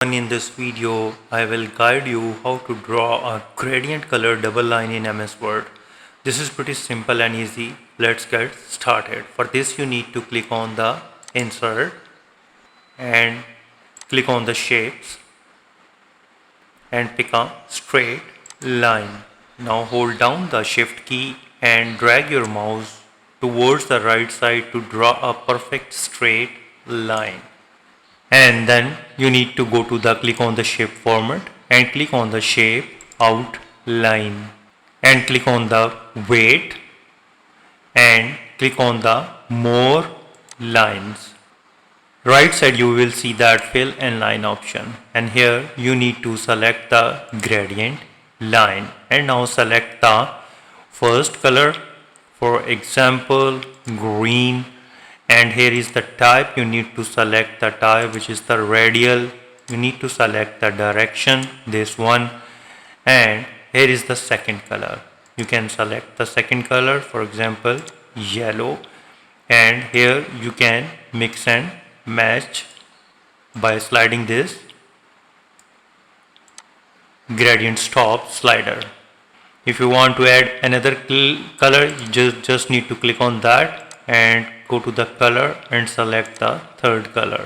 In this video, I will guide you how to draw a gradient color double line in MS Word. This is pretty simple and easy. Let's get started. For this, you need to click on the insert and click on the shapes and pick a straight line. Now hold down the shift key and drag your mouse towards the right side to draw a perfect straight line. And then you need to go to the click on the shape format and click on the shape outline and click on the weight and click on the more lines. Right side you will see that fill and line option, and here you need to select the gradient line and now select the first color, for example green. And here is the type. You need to select the type, which is the radial. You need to select the direction, this one. And here is the second color. You can select the second color, for example yellow. And here you can mix and match by sliding this gradient stop slider. If you want to add another color, you just need to click on that and go to the color and select the third color.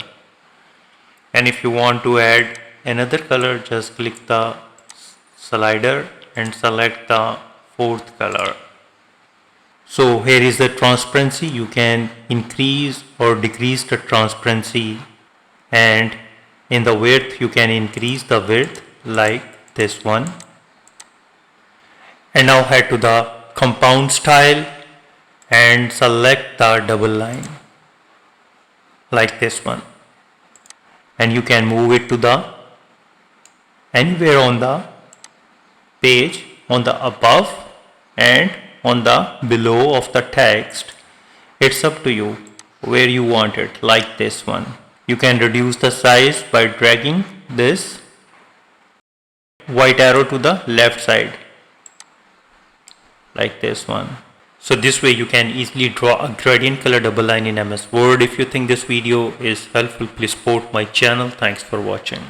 And if you want to add another color, just click the slider and select the fourth color. So here is the transparency. You can increase or decrease the transparency, and in the width you can increase the width like this one. And now head to the compound style and select the double line like this one, and you can move it to the anywhere on the page, on the above and on the below of the text. It's up to you where you want it, like this one. You can reduce the size by dragging this white arrow to the left side like this one. So this way you can easily draw a gradient color double line in MS Word. If you think this video is helpful, please support my channel. Thanks for watching.